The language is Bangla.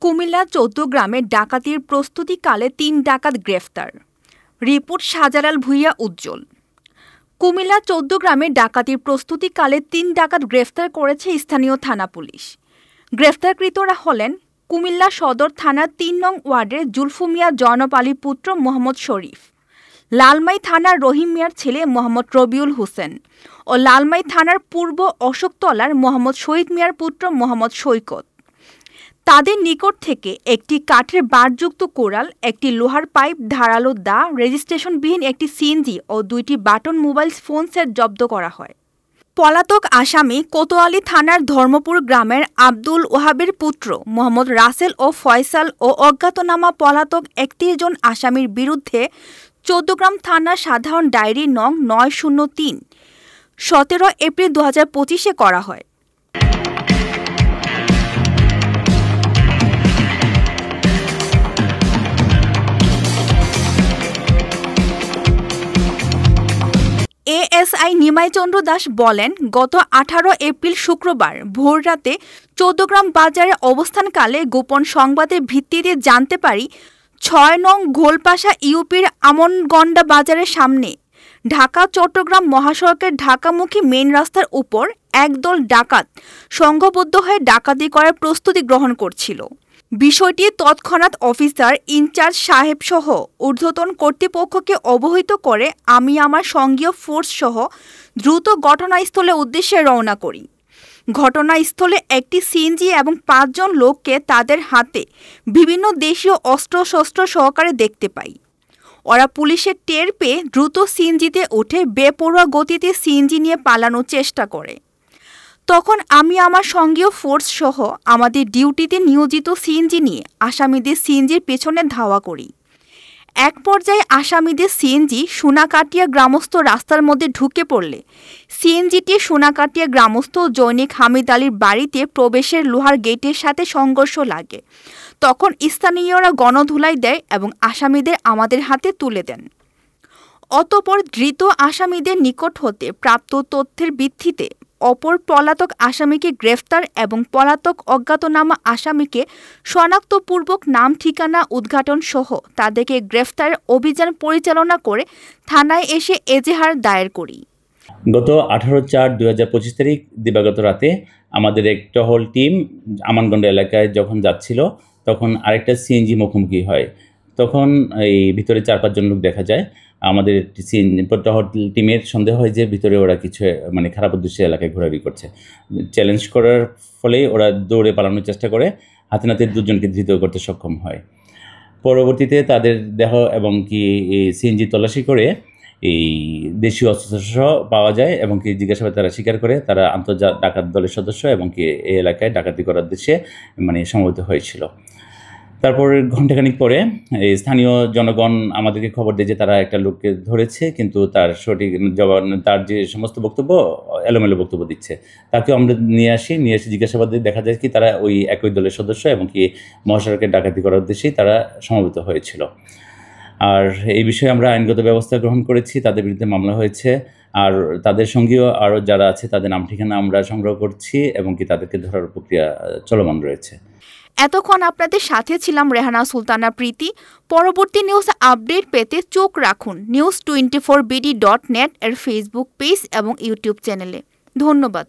কুমিল্লা চৌদ্দগ্রামে ডাকাতির প্রস্তুতিকালে ৩ ডাকাত গ্রেফতার। রিপোর্ট শাহজালাল ভূঁইয়া উজ্জ্বল। কুমিল্লা চৌদ্দগ্রামে ডাকাতির প্রস্তুতিকালে ৩ ডাকাত গ্রেফতার করেছে স্থানীয় থানা পুলিশ। গ্রেফতারকৃতরা হলেন কুমিল্লা সদর থানার ৩ নং ওয়ার্ডের জুলফু মিয়া জয়নব আলীর পুত্র মোহাম্মদ শরীফ, লালমাই থানার রহিম মিয়ার ছেলে মোহাম্মদ রবিউল হোসেন ও লালমাই থানার পূর্ব অশোকতলার মোহাম্মদ শহীদ মিয়ার পুত্র মোহাম্মদ সৈকত। তাদের নিকট থেকে একটি কাঠের বারযুক্ত কোরাল, একটি লোহার পাইপ, ধারালো দা, রেজিস্ট্রেশনবিহীন একটি সিএনজি ও ২টি বাটন মোবাইল ফোন সেট জব্দ করা হয়। পলাতক আসামি কোতোয়ালি থানার ধর্মপুর গ্রামের আব্দুল ওহাবের পুত্র মোহাম্মদ রাসেল ও ফয়সাল ও অজ্ঞাতনামা পলাতক ৩১ জন আসামির বিরুদ্ধে চৌদ্দগ্রাম থানার সাধারণ ডায়েরি নং ৯০৩ ১৭ এপ্রিল ২০২৫-এ করা হয়। এএসআই নিমাই চন্দ্র দাস বলেন, গত ১৮ এপ্রিল শুক্রবার ভোররাতে চৌদ্দগ্রাম বাজারে অবস্থানকালে গোপন সংবাদের ভিত্তিতে জানতে পারি ৬ নং গোলপাশা ইউপির আমনগন্ডা বাজারের সামনে ঢাকা চট্টগ্রাম মহাসড়কের ঢাকামুখী মেইন রাস্তার উপর একদল ডাকাত সংঘবদ্ধ হয়ে ডাকাতি করার প্রস্তুতি গ্রহণ করছিল। বিষয়টি তৎক্ষণাৎ অফিসার ইনচার্জ সাহেবসহ ঊর্ধ্বতন কর্তৃপক্ষকে অবহিত করে আমি আমার সঙ্গীয় ফোর্সসহ দ্রুত ঘটনাস্থলের উদ্দেশ্যে রওনা করি। ঘটনাস্থলে একটি সিএনজি এবং ৫ জন লোককে তাদের হাতে বিভিন্ন দেশীয় অস্ত্রশস্ত্র সহকারে দেখতে পাই। ওরা পুলিশের টের পেয়ে দ্রুত সিএনজিতে উঠে বেপরোয়া গতিতে সিএনজি নিয়ে পালানোর চেষ্টা করে। তখন আমি আমার সঙ্গীয় ফোর্স সহ আমাদের ডিউটিতে নিয়োজিত সিএনজি নিয়ে আসামিদের সিএনজির পেছনে ধাওয়া করি। এক পর্যায়ে আসামিদের সিএনজি সোনাকাটিয়া গ্রামস্থ রাস্তার মধ্যে ঢুকে পড়লে সিএনজিটি সোনাকাটিয়া গ্রামস্থ জৈনিক হামিদ আলীর বাড়িতে প্রবেশের লোহার গেটের সাথে সংঘর্ষ লাগে। তখন স্থানীয়রা গণধুলাই দেয় এবং আসামিদের আমাদের হাতে তুলে দেন। অতঃপর ধৃত আসামিদের নিকট হতে প্রাপ্ত তথ্যের ভিত্তিতে অপর পলাতক আসামিকে গ্রেফতার এবং পলাতক অজ্ঞাতনামা আসামিকে শনাক্তপূর্বক নাম ঠিকানা উদ্ঘাটন সহ তাদেরকে গ্রেফতার অভিযান পরিচালনা করে থানায় এসে এজাহার দায়ের করি। গত 18/4/2025 তারিখ দিবাগত রাতে আমাদের এক টহল টিম আমানগন্ডা এলাকায় যখন যাচ্ছিল তখন আরেকটা সিএনজি মুখোমুখি হয়। তখন এই ভিতরে ৪-৫ জন লোক দেখা যায়। আমাদের টহল টিমের সন্দেহ হয় যে ভিতরে ওরা কিছু খারাপ উদ্দেশ্যে এলাকায় ঘোরাঘুরি করছে। চ্যালেঞ্জ করার ফলে ওরা দৌড়ে পালানোর চেষ্টা করে, হাতে নাতে ২ জনকে ধৃত করতে সক্ষম হয়। পরবর্তীতে তাদের দেহ এবং সিএনজি তল্লাশি করে এই দেশীয় অস্ত্রশস্ত্র পাওয়া যায় এবং জিজ্ঞাসাবাদে তারা স্বীকার করে তারা আন্তর্জাতিক ডাকাত দলের সদস্য এবং এই এলাকায় ডাকাতি করার উদ্দেশ্যে সমবেত হয়েছিল। তারপর ঘণ্টাখানিক পরে এই স্থানীয় জনগণ আমাদেরকে খবর দেয় যে তারা একটা লোককে ধরেছে, কিন্তু তার সঠিক জবাব, তার যে সমস্ত বক্তব্য এলোমেলো বক্তব্য দিচ্ছে। তাকেও আমরা নিয়ে আসি জিজ্ঞাসাবাদে দেখা যায় তারা ওই একই দলের সদস্য এবং মহাসড়কের ডাকাতি করার উদ্দেশ্যেই তারা সমবেত হয়েছিল। আর এই বিষয়ে আমরা আইনগত ব্যবস্থা গ্রহণ করেছি, তাদের বিরুদ্ধে মামলা হয়েছে। আর তাদের সঙ্গেও আরও যারা আছে তাদের নাম ঠিকানা আমরা সংগ্রহ করছি এবং তাদেরকে ধরার প্রক্রিয়া চলমান রয়েছে। এতক্ষণ আপনাদের সাথে ছিলাম রেহানা সুলতানা প্রীতি। পরবর্তী নিউজ আপডেট পেতে চোখ রাখুন news24bd.net এর ফেসবুক পেজ এবং ইউটিউব চ্যানেলে। ধন্যবাদ।